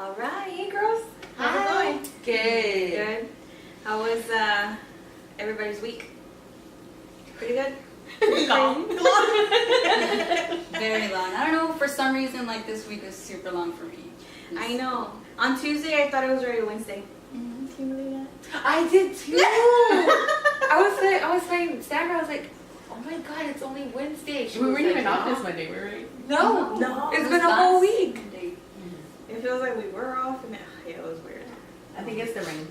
All right, hey girls. How's it going? Good. Good. How was everybody's week? Pretty good. Long. Very long. I don't know, for some reason, like this week is super long for me. I know. On Tuesday, I thought it was already Wednesday. Mm-hmm. Can you believe that? I did too. I was saying, Sandra, I was like, oh my god, it's only Wednesday. We weren't even off this Monday, were we? No. It It's was been a whole last week. Monday. It feels like we were off, and yeah, it was weird. I think it's the rain.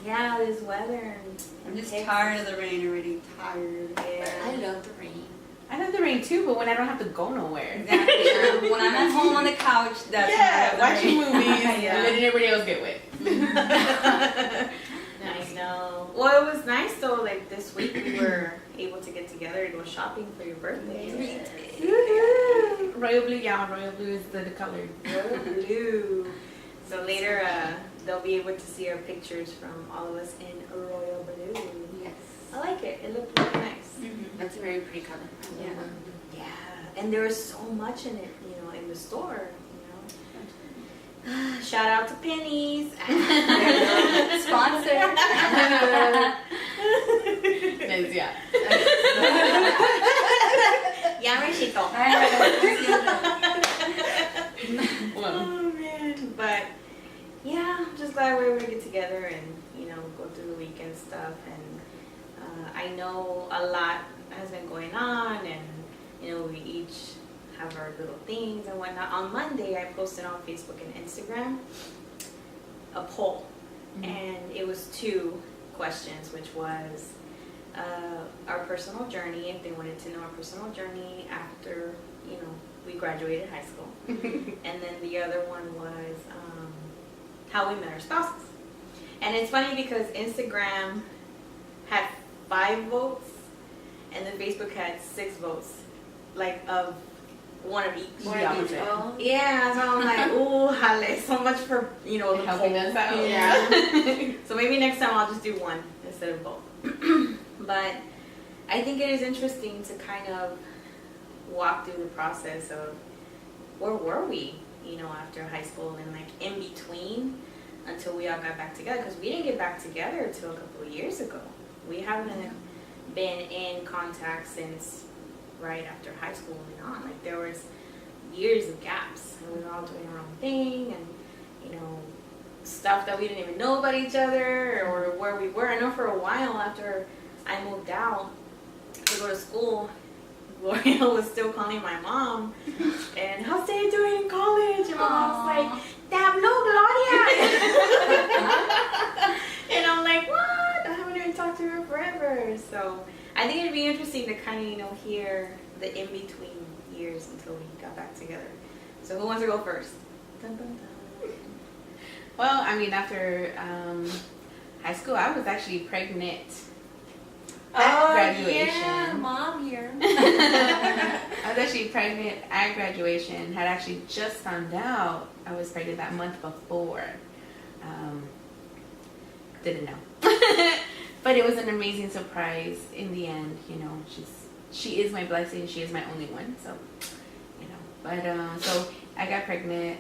Yeah, this weather. And I'm just Texas. tired of the rain already. Tired. Yeah. I love the rain. I love the rain too, but when I don't have to go nowhere. Exactly. When I'm at home on the couch, that's Yeah, when I watching love the rain. movies Yeah. and letting everybody else get wet. I know. Well, it was nice though. Like this week, we were able to get together to go shopping for your birthday. Woohoo! Royal blue, yeah, royal blue is the color. Royal blue. So later, they'll be able to see our pictures from all of us in royal blue. Yes. I like it. It looked really nice. Mhm. That's a very pretty color. Yeah. Yeah. And there was so much in it, in the store. Shout out to Penny's. Sponsor. Liz, yeah. Ya me chito. Well, Oh man, but yeah, I'm just glad we were able to get together and go through the weekend stuff. And I know a lot has been going on, and we each have our little things and whatnot. On Monday, I posted on Facebook and Instagram a poll, and it was 2 questions, which was our personal journey, if they wanted to know our personal journey after we graduated high school. And then the other one was how we met our spouses. And it's funny because Instagram had 5 votes and then Facebook had 6 votes, like of one of each. One of each. Oh. Yeah, so I'm like, ooh, jale, so much for the helping poll. us out. Yeah. So maybe next time I'll just do one instead of both. But I think it is interesting to kind of walk through the process of where were we, after high school and like in between until we all got back together, because we didn't get back together until a couple of years ago. We haven't been in contact since right after high school and on. Like there was years of gaps, and we were all doing our own thing, and stuff that we didn't even know about each other or where we were. I know for a while after I moved out to go to school, Gloria was still calling my mom, and how's Dad doing in college? And my mom's like, Tablo, Gloria! And I'm like, what? I haven't even talked to her forever. So I think it'd be interesting to kind of, hear the in-between years until we got back together. So who wants to go first? Dun, dun, dun. Well, I mean, after high school, I was actually pregnant at graduation. Yeah, Mom here. I was actually pregnant at graduation. Had actually just found out I was pregnant that month before. Didn't know. But it was an amazing surprise in the end. She is my blessing. She is my only one. So, But so I got pregnant.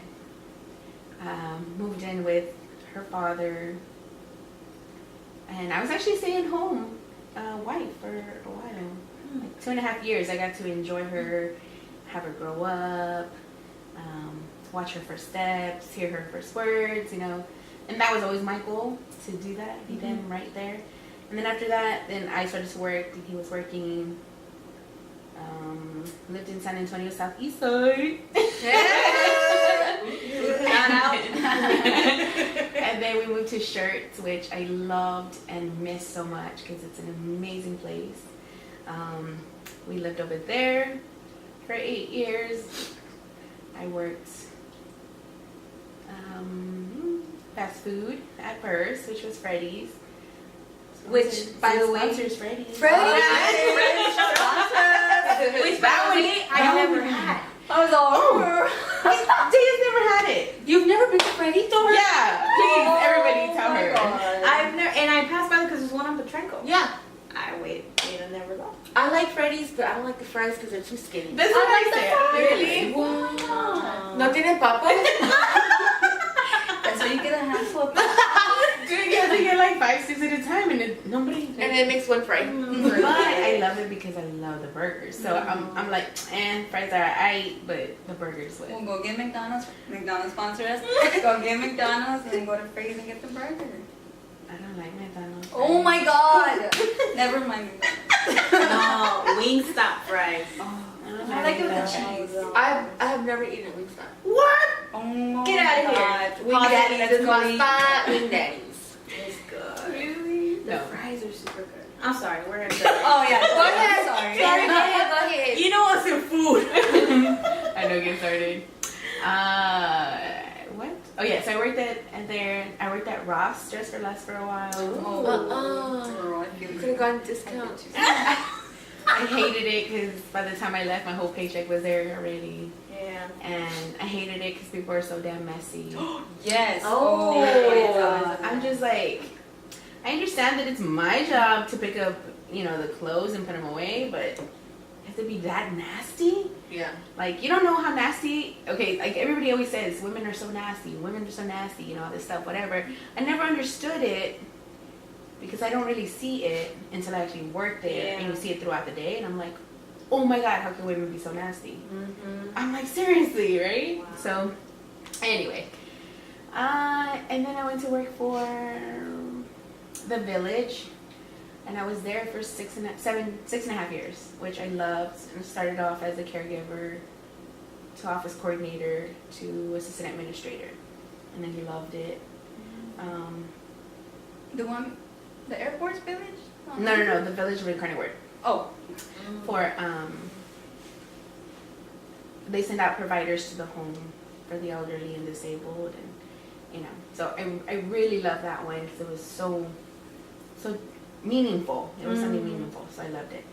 Moved in with her father. And I was actually staying home wife for a while. Like 2.5 years. I got to enjoy her, have her grow up, watch her first steps, hear her first words, And that was always my goal, to do that, be them right there. And then after that, then I started to work, and he was working. Lived in San Antonio, Southeast Side. Shout out. And then we moved to Shirts, which I loved and missed so much because it's an amazing place. We lived over there for 8 years. I worked fast food at first, which was Freddy's. Which, by the way, sponsors Freddy's. Which, by the way, I never had. I was all, Daya's never had it. You've never been to Freddy's? Yeah, please, everybody tell my her. God. I've never, and I passed by because there's one on Petrenko. Yeah. I wait, never go. I like Freddy's, but I don't like the fries because they're too skinny. That's what I said. fries. Really? Wow. ¿No tienen papas? So you get a handful of Dude, you have to get like 5, 6 at a time, and nobody. And then it makes one fry. But I love it because I love the burgers. So I'm like, and fries are alright, but the burgers what? We'll go get McDonald's. McDonald's sponsor us. Go get McDonald's and then go to Fraser and get the burger. I don't like McDonald's. Oh my god! Never mind McDonald's. No, Wingstop fries. Oh, I like it with the that. cheese. I have never eaten at Wingstop. What? Oh Get out of here. God. Wing Pause it, Daddies let's is go my eat. spot. Wing Daddies. It's good. Really? The No. fries are super good. I'm sorry, we're gonna Oh yeah. Go ahead. Sorry. Sorry, go ahead. You know what's in food? I know, get started. What? Oh yes, I worked I worked at Ross Dress for Less for a while. Girl, I feel Could have gone discount. I hated it because by the time I left, my whole paycheck was there already, Yeah. and I hated it because people are so damn messy. Yes. Oh. I'm just like, I understand that it's my job to pick up, the clothes and put them away, but it has to be that nasty? Yeah. Like, you don't know how nasty, okay, like everybody always says, women are so nasty, all this stuff, whatever. I never understood it because I don't really see it until I actually work there, and you see it throughout the day, and I'm like, oh my God, how can women be so nasty? Mm-hmm. I'm like, seriously, right? Wow. So, anyway. And then I went to work for The Village, and I was there for 6.5 years, which I loved. And started off as a caregiver to office coordinator to assistant administrator, and then loved it. The airport's village? No, The Village of Incarnate Word. Oh. For they send out providers to the home for the elderly and disabled, and so I really love that one because it was so meaningful. It was something meaningful, so I loved it.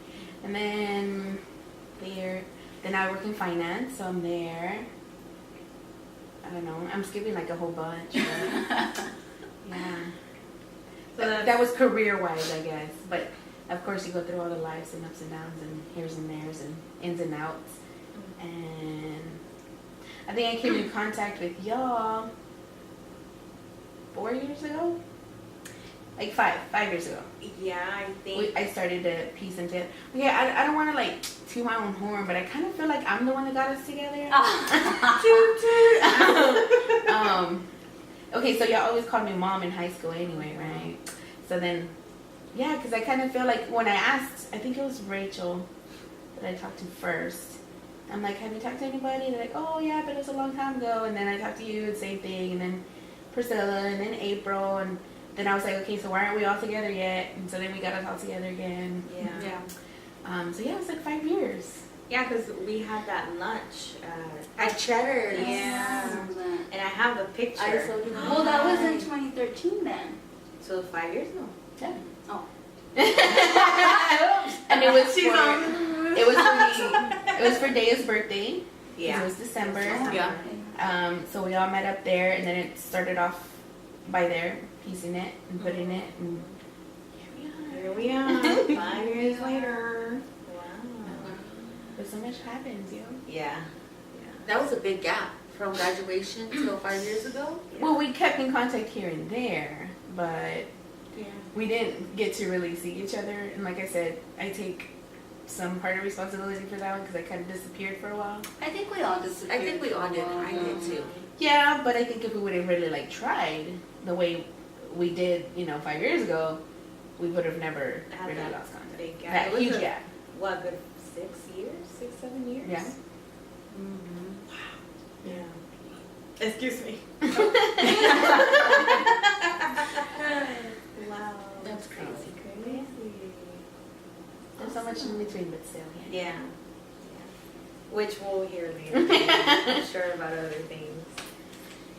And then I work in finance, so I'm there. I don't know, I'm skipping like a whole bunch, but yeah. So That was career-wise, I guess, but of course you go through all the lives and ups and downs and here's and there's and ins and outs. And I think I came in contact with y'all 4 years ago? Like 5 years ago. Yeah, I think. I started to piece into it. Okay, I don't want to like toot my own horn, but I kind of feel like I'm the one that got us together. Okay, so y'all always called me mom in high school anyway, right? So then, yeah, because I kind of feel like when I asked, I think it was Rachel that I talked to first. I'm like, have you talked to anybody? They're like, oh yeah, but it was a long time ago. And then I talked to you, and same thing. And then Priscilla, and then April, and then I was like, okay, so why aren't we all together yet? And so then we got us all together again. Yeah. So yeah, it was like 5 years. Yeah, because we had that lunch. At Cheddar's. Yeah. And I have a picture. I so do. Well, that was in 2013 then. So 5 years ago. Yeah. Oh. And it was it was for Daya's birthday. Yeah. It was December. Yeah. So we all met up there, and then it started off by there, piecing it and putting it, and Here we are. 5 years later. Wow. but so much happens, Yeah. That was a big gap from graduation till 5 years ago. Well, we kept in contact here and there, but Yeah. we didn't get to really see each other. And like I said, I take some part of responsibility for that one because I kind of disappeared for a while. I think we all disappeared. I think we all did. I did too. Yeah, but I think if we would have really like tried the way we did, 5 years ago, we would have never Had really that lost contact. big gap. That It was huge a- gap. What, good 6 years? 6, 7 years? Yeah. Yeah. Excuse me. Wow. That's crazy. Crazy. There's so much in between, but still, yeah. Yeah. Which we'll hear later. I'm sure about other things.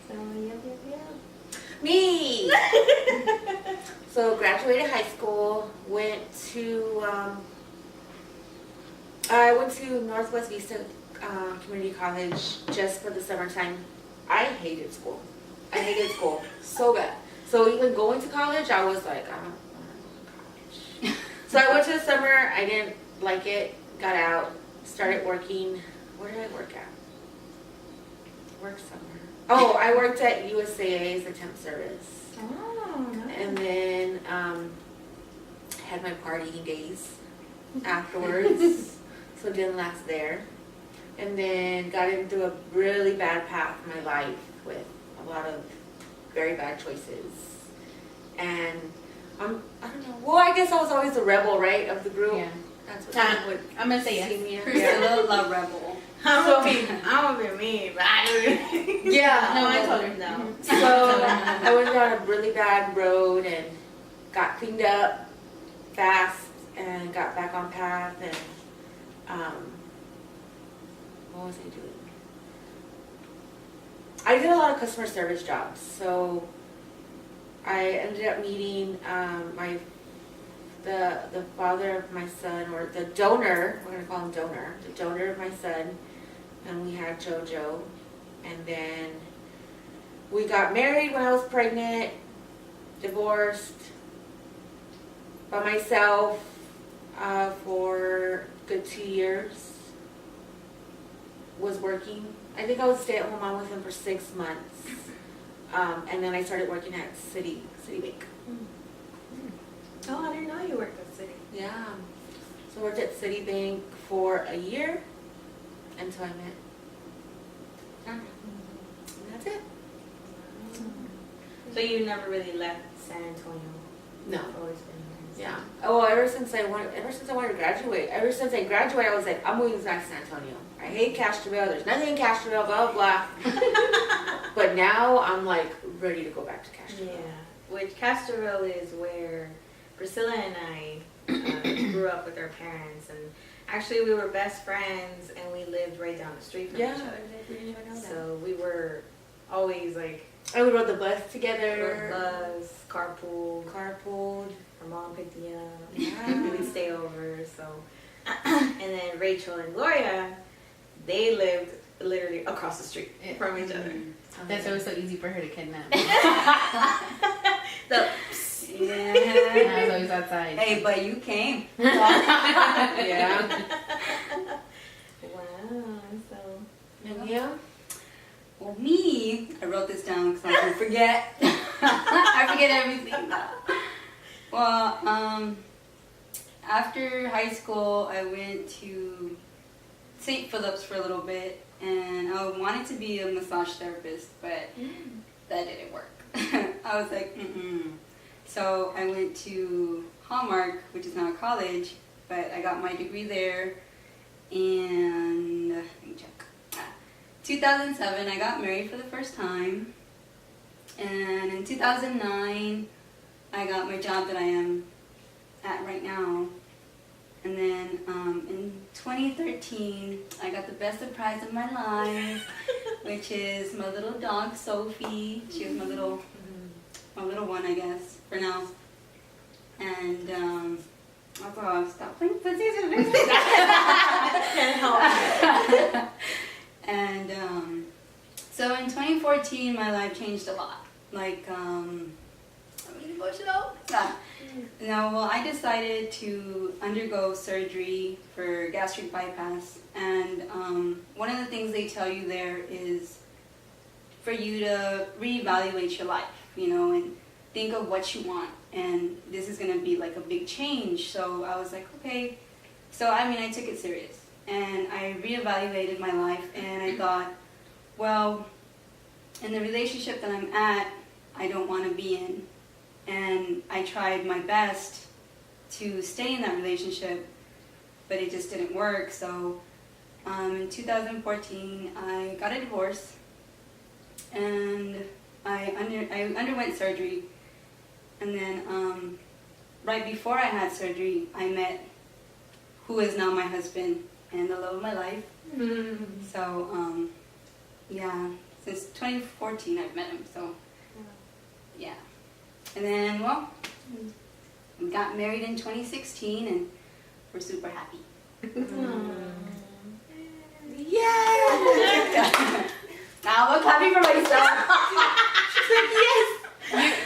So, yeah. Me. So graduated high school. I went to Northwest Vista Community College just for the summertime. I hated school. I hated school so bad. So even going to college, I was like, I don't want to go to college. So I went to the summer. I didn't like it. Got out. Started working. Where did I work at? worked somewhere. Oh, I worked at USAA as a temp service. Oh, nice. And then had my partying days afterwards, so it didn't last there. And then got into a really bad path in my life with a lot of very bad choices. And I don't know. Well, I guess I was always the rebel, right, of the group. Yeah. That's what Ah, people would I'm gonna say see yes. me as. Priscilla La Rebel. I'm gonna be me, but I Yeah. No, I told her. no. So I went down a really bad road and got cleaned up fast and got back on path and what was I doing? I did a lot of customer service jobs. So I ended up meeting the father of my son, or the donor, we're gonna call him donor, the donor of my son, and we had JoJo, and then we got married when I was pregnant, divorced by myself for a good 2 years. Was working. I think I was a stay-at-home mom with him for 6 months, and then I started working at Citibank. Oh, I didn't know you worked at City. Yeah. So I worked at Citibank for a year until I met Cameron. And that's it. So you never really left San Antonio? No. You've always been here. Yeah. Oh, ever since I wanted to graduate. Ever since I graduated, I was like, I'm moving back to San Antonio. I hate Castroville. There's nothing in Castroville, blah, blah, blah. But now I'm like ready to go back to Castroville. Yeah. Which Castroville is where Priscilla and I grew up with our parents, and actually we were best friends, and we lived right down the street from Yeah. each other. We didn't even know that. So we were always like And we rode the bus rode together. bus, carpool. Carpooled. Her mom picked me up. Yeah. We'd stay over. So, and then Rachel and Gloria, they lived literally across the street Yeah. from each other. That's why it was so easy for her to kidnap. So, And I was always outside. Hey, but you came. Yeah. wow. So, And you? Well, me, I wrote this down because I can forget. I forget everything. Well, after high school, I went to St. Philip's for a little bit, and I wanted to be a massage therapist, but that didn't work. I was like, mm-mm. So I went to Hallmark, which is now a college, but I got my degree there, and let me check. 2007, I got married for the first time, and in 2009, I got my job that I am at right now. And then in 2013, I got the best surprise of my life, which is my little dog, Sophie. She was my little one, I guess, for now. And I'll stop playing footsies with me. can't help. And so in 2014, my life changed a lot. Like, I'm really emotional. No, well, I decided to undergo surgery for gastric bypass. And one of the things they tell you there is for you to reevaluate your life, you know, and think of what you want. And this is going to be like a big change. So I was like, okay. So, I mean, I took it serious. And I reevaluated my life, and I thought, well, in the relationship that I'm at, I don't want to be in. And I tried my best to stay in that relationship, but it just didn't work. So in 2014, I got a divorce, and I underwent surgery. And then right before I had surgery, I met who is now my husband and the love of my life. So, yeah, since 2014 I've met him, so, yeah. And then, well, we got married in 2016, and we're super happy. Yeah! Now I'm clapping for myself.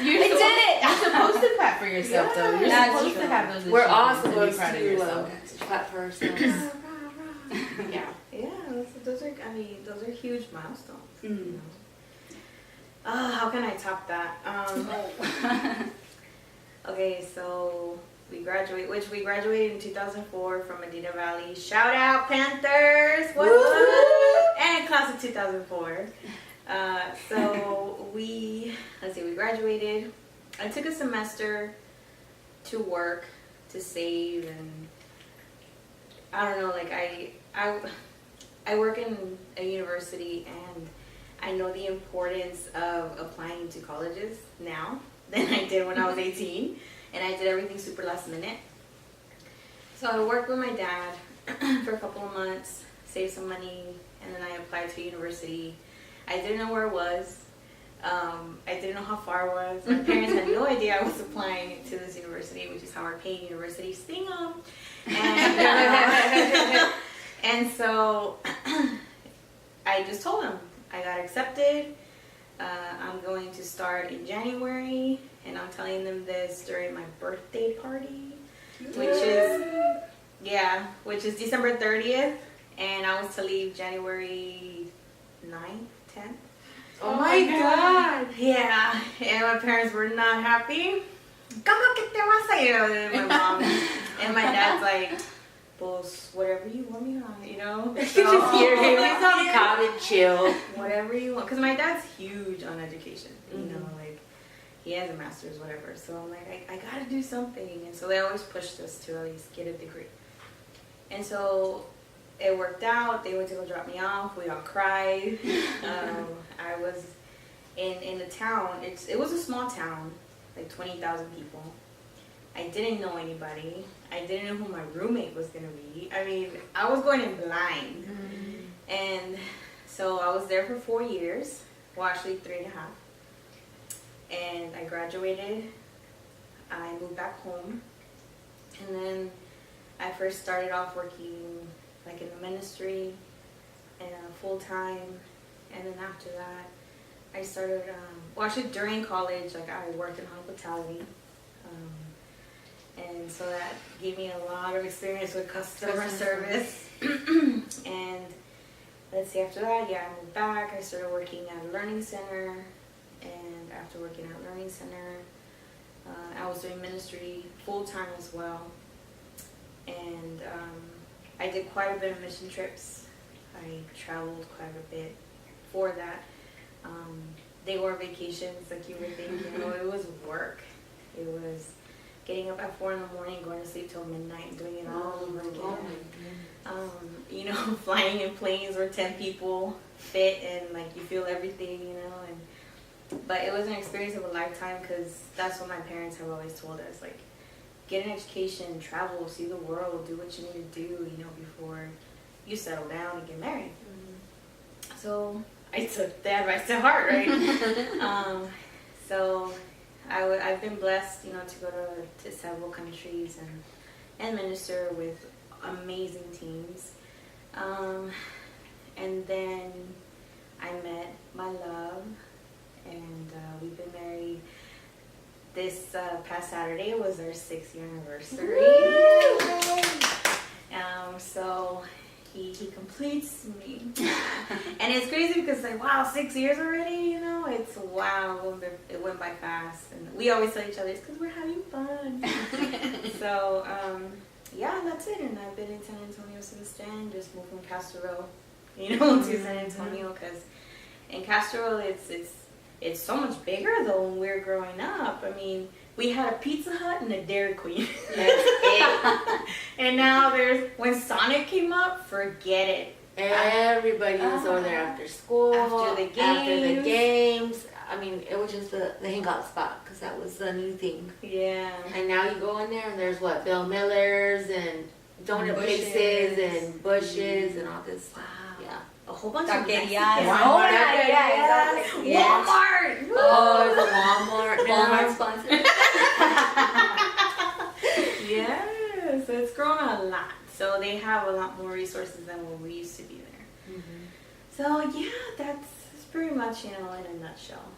You're I did it! You're supposed to clap for yourself, though. You're That's supposed true. to have those We're all achievements and be supposed proud of to yourself. clap for ourselves. Yeah. Yeah, that's those are huge milestones. You Mm. know? How can I top that? Okay, so we graduated in 2004 from Medina Valley. Shout out Panthers! What's up? And class of 2004. So we graduated. I took a semester to work, to save, and I don't know, like I work in a university, and I know the importance of applying to colleges now than I did when I was 18, and I did everything super last minute. So I worked with my dad for a couple of months, saved some money, and then I applied to a university. I didn't know where it was. I didn't know how far it was. My parents had no idea I was applying to this university, which is Howard Payne University. Sting 'em. And so I just told them I got accepted. I'm going to start in January, and I'm telling them this during my birthday party, which is December 30th, and I was to leave January 9th, 10th. Oh my God. Yeah, and my parents were not happy. ¿Cómo que te vas a ir? And my mom and my dad's like, pues whatever you want me on, you know? You just hear him. He's on calm and chill. Whatever you want. Because my dad's huge on education, you know, like he has a master's, whatever. So I'm like, I gotta do something. And so they always pushed us to at least get a degree. And so it worked out. They went to go drop me off. We all cried. I was in the town. It was a small town, like 20,000 people. I didn't know anybody. I didn't know who my roommate was gonna be. I mean, I was going in blind. Mm-hmm. And so I was there for 4 years. Well, actually 3.5. And I graduated. I moved back home. And then I first started off working like in the ministry and full time. And then after that, I started, actually during college, like I worked in hospitality. And so that gave me a lot of experience with customer service. And let's see, after that, I moved back. I started working at a learning center. And after working at a learning center, I was doing ministry full time as well. And I did quite a bit of mission trips. I traveled quite a bit for that. They were vacations, like you would think, you know, it was work. It was getting up at 4 in the morning, going to sleep till midnight, and doing it all over again. You know, flying in planes where 10 people fit and like you feel everything, you know. But it was an experience of a lifetime, because that's what my parents have always told us, like, get an education, travel, see the world, do what you need to do, you know, before you settle down and get married. Mm-hmm. So I took the advice to heart, right? So I've been blessed, you know, to go to several countries and minister with amazing teams. And then I met my love, and we've been married. This past Saturday was our 6th-year anniversary. So he completes me. And it's crazy because like, wow, 6 years already, you know? It's wow, it went by fast. And we always tell each other, it's because we're having fun. So, yeah, that's it. And I've been in San Antonio since then, just moved from Castro, you know, to San Antonio, because in Castro, it's so much bigger though when we were growing up. I mean, we had a Pizza Hut and a Dairy Queen. That's it. And now when Sonic came up, forget it. Everybody was over there after school, After the games. I mean, it was just the hangout spot, because that was the new thing. Yeah. And now you go in there and there's what, Bill Miller's and donut Bushes. places and bushes and all this stuff. Wow. Yeah. A whole bunch of Taquerias. Mexican. Walmart. Yeah, exactly. Walmart. Oh, there's a Walmart now. Walmart sponsor. Yeah, so it's grown a lot. So they have a lot more resources than when we used to be there. So yeah, that's pretty much, you know, in a nutshell.